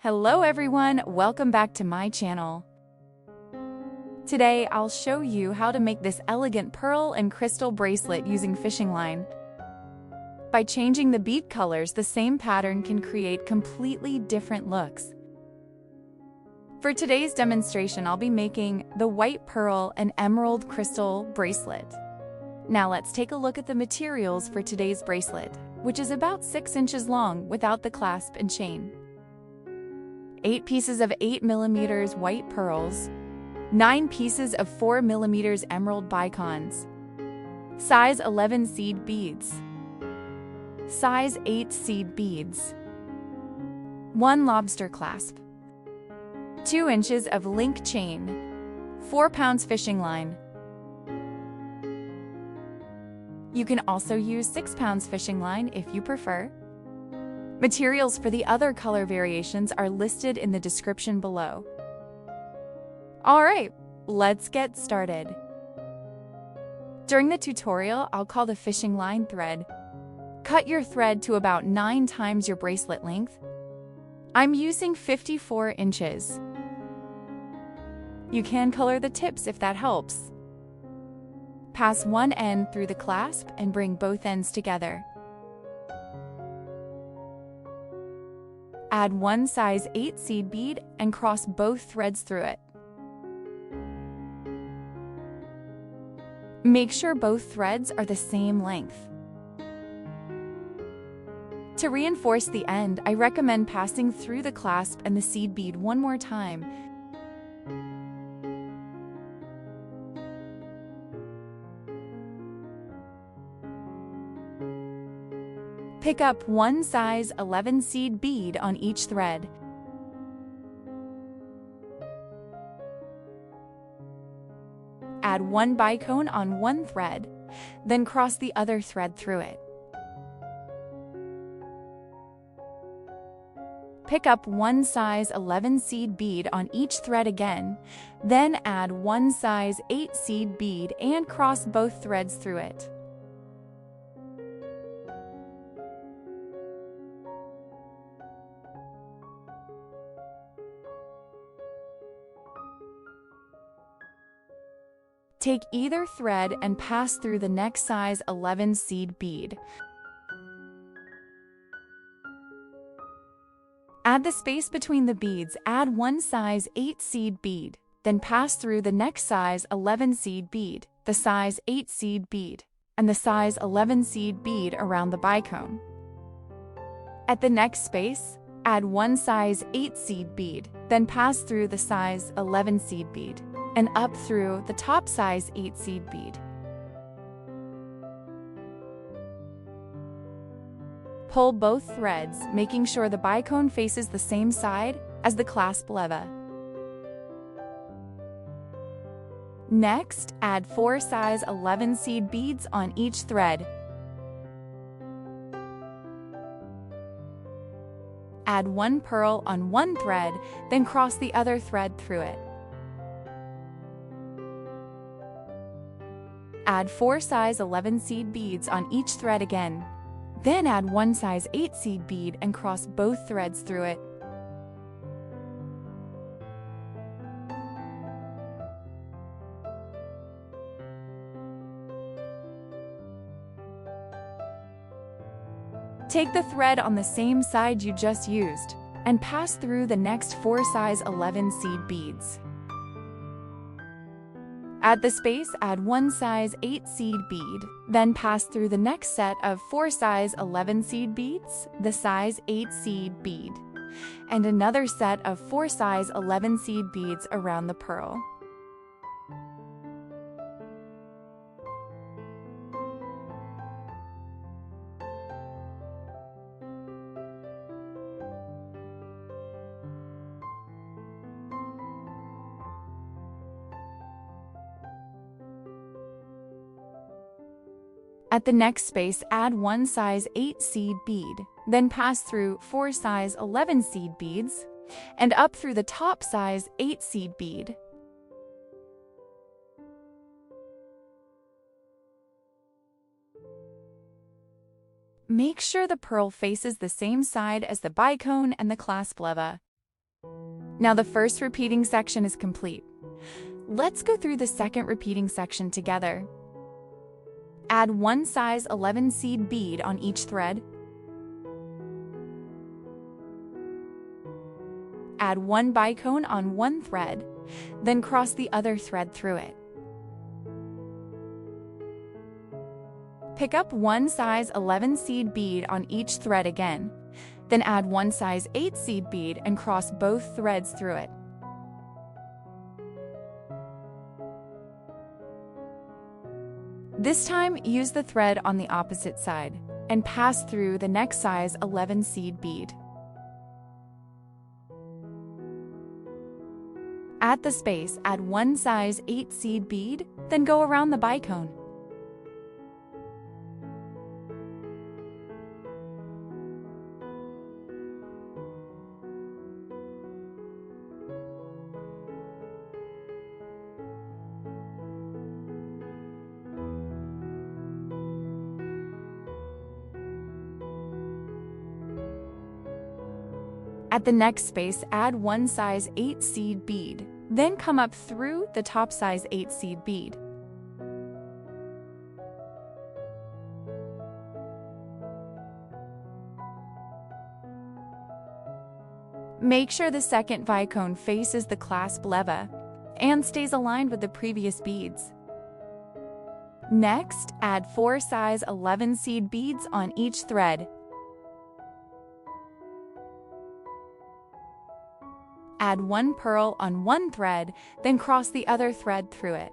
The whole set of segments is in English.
Hello everyone, welcome back to my channel. Today I'll show you how to make this elegant pearl and crystal bracelet using fishing line. By changing the bead colors, the same pattern can create completely different looks. For today's demonstration, I'll be making the white pearl and emerald crystal bracelet. Now let's take a look at the materials for today's bracelet, which is about 6 inches long without the clasp and chain. 8 pieces of 8mm white pearls, 9 pieces of 4mm emerald bicones, size 11 seed beads, size 8 seed beads, 1 lobster clasp, 2 inches of link chain, 4 pounds fishing line. You can also use 6 pounds fishing line if you prefer. Materials for the other color variations are listed in the description below. Alright, let's get started. During the tutorial, I'll call the fishing line thread. Cut your thread to about 9 times your bracelet length. I'm using 54 inches. You can color the tips if that helps. Pass one end through the clasp and bring both ends together. Add 1 size 8 seed bead and cross both threads through it. Make sure both threads are the same length. To reinforce the end, I recommend passing through the clasp and the seed bead one more time. Pick up 1 size 11 seed bead on each thread. Add 1 bicone on one thread, then cross the other thread through it. Pick up 1 size 11 seed bead on each thread again, then add 1 size 8 seed bead and cross both threads through it. Take either thread and pass through the next size 11 seed bead. Add the space between the beads, add 1 size 8 seed bead, then pass through the next size 11 seed bead, the size 8 seed bead, and the size 11 seed bead around the bicone. At the next space, add 1 size 8 seed bead, then pass through the size 11 seed bead, and up through the top size 8 seed bead. Pull both threads, making sure the bicone faces the same side as the clasp lever. Next, add 4 size 11 seed beads on each thread. Add 1 pearl on one thread, then cross the other thread through it. Add 4 size 11 seed beads on each thread again. Then add 1 size 8 seed bead and cross both threads through it. Take the thread on the same side you just used and pass through the next 4 size 11 seed beads. At the space, add 1 size 8 seed bead, then pass through the next set of 4 size 11 seed beads, the size 8 seed bead, and another set of 4 size 11 seed beads around the pearl. At the next space, add 1 size 8 seed bead, then pass through 4 size 11 seed beads, and up through the top size 8 seed bead. Make sure the pearl faces the same side as the bicone and the clasp lever. Now the first repeating section is complete. Let's go through the second repeating section together. Add one size 11 seed bead on each thread. Add one bicone on one thread, then cross the other thread through it. Pick up one size 11 seed bead on each thread again, then add one size 8 seed bead and cross both threads through it. This time, use the thread on the opposite side and pass through the next size 11 seed bead. At the space, add one size 8 seed bead, then go around the bicone. At the next space, add one size 8 seed bead, then come up through the top size 8 seed bead. Make sure the second bicone faces the clasp lever and stays aligned with the previous beads. Next, add 4 size 11 seed beads on each thread. Add one pearl on one thread, then cross the other thread through it.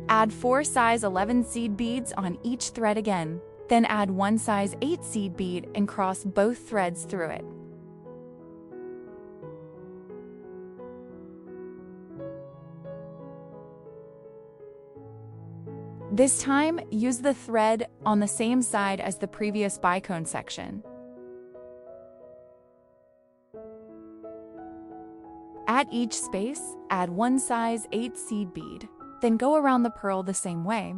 Add 4 size 11 seed beads on each thread again, then add one size 8 seed bead and cross both threads through it. This time, use the thread on the same side as the previous bicone section. At each space, add one size 8 seed bead, then go around the pearl the same way.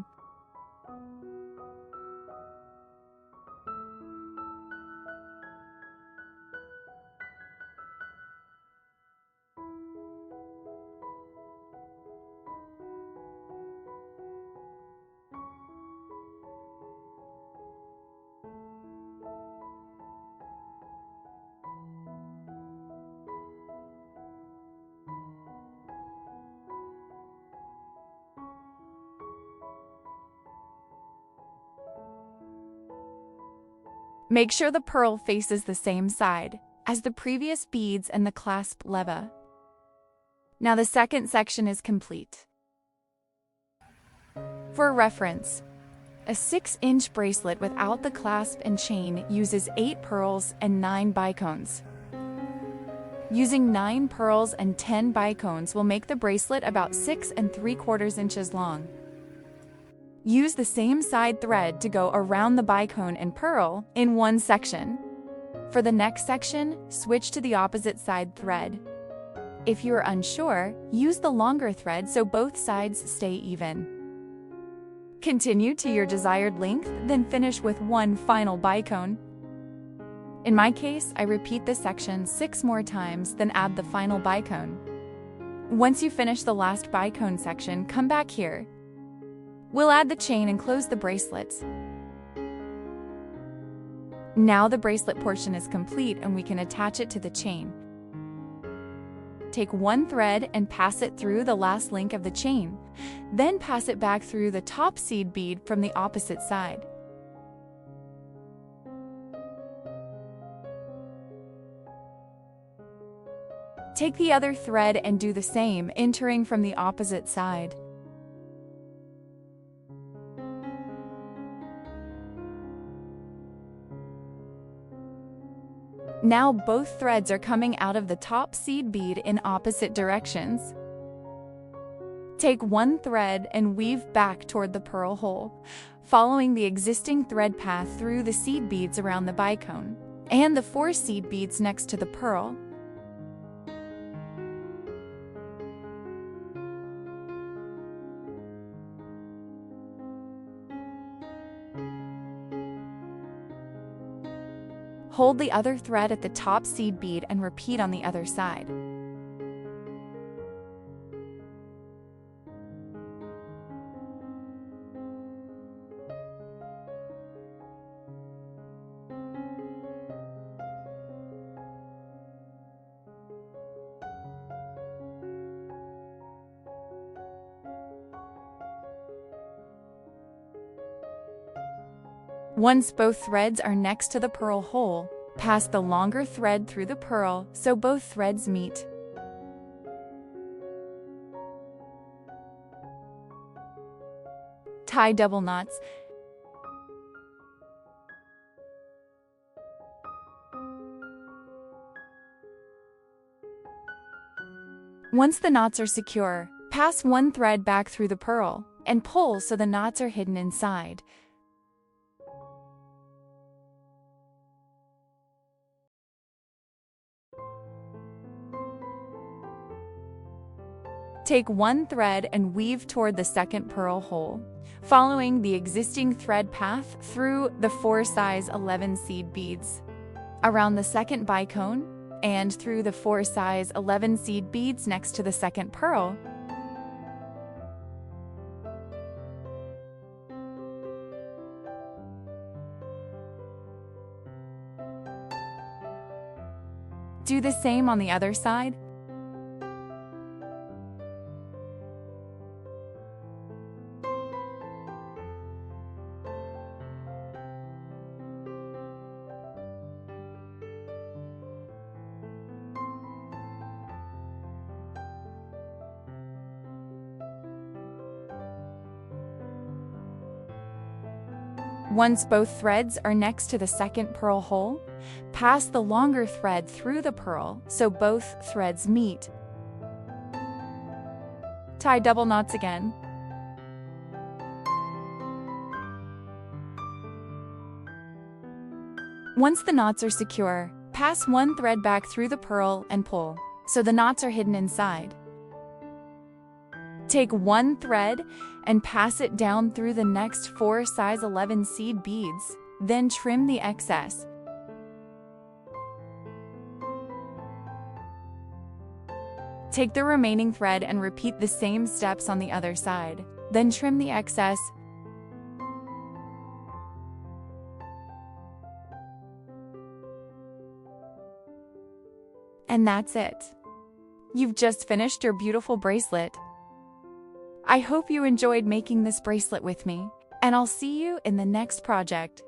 Make sure the pearl faces the same side as the previous beads and the clasp lever. Now the second section is complete. For reference, a 6-inch bracelet without the clasp and chain uses 8 pearls and 9 bicones. Using 9 pearls and 10 bicones will make the bracelet about 6 3/4 inches long. Use the same side thread to go around the bicone and pearl in one section. For the next section, switch to the opposite side thread. If you are unsure, use the longer thread so both sides stay even. Continue to your desired length, then finish with one final bicone. In my case, I repeat this section 6 more times, then add the final bicone. Once you finish the last bicone section, come back here. We'll add the chain and close the bracelets. Now the bracelet portion is complete and we can attach it to the chain. Take one thread and pass it through the last link of the chain. Then pass it back through the top seed bead from the opposite side. Take the other thread and do the same, entering from the opposite side. Now both threads are coming out of the top seed bead in opposite directions. Take one thread and weave back toward the pearl hole, following the existing thread path through the seed beads around the bicone and the 4 seed beads next to the pearl. Hold the other thread at the top seed bead and repeat on the other side. Once both threads are next to the pearl hole, pass the longer thread through the pearl so both threads meet. Tie double knots. Once the knots are secure, pass one thread back through the pearl and pull so the knots are hidden inside. Take one thread and weave toward the second pearl hole, following the existing thread path through the 4 size 11 seed beads, around the second bicone, and through the 4 size 11 seed beads next to the second pearl. Do the same on the other side. Once both threads are next to the second pearl hole, pass the longer thread through the pearl so both threads meet. Tie double knots again. Once the knots are secure, pass one thread back through the pearl and pull, so the knots are hidden inside. Take one thread and pass it down through the next 4 size 11 seed beads, then trim the excess. Take the remaining thread and repeat the same steps on the other side, then trim the excess. And that's it. You've just finished your beautiful bracelet. I hope you enjoyed making this bracelet with me, and I'll see you in the next project.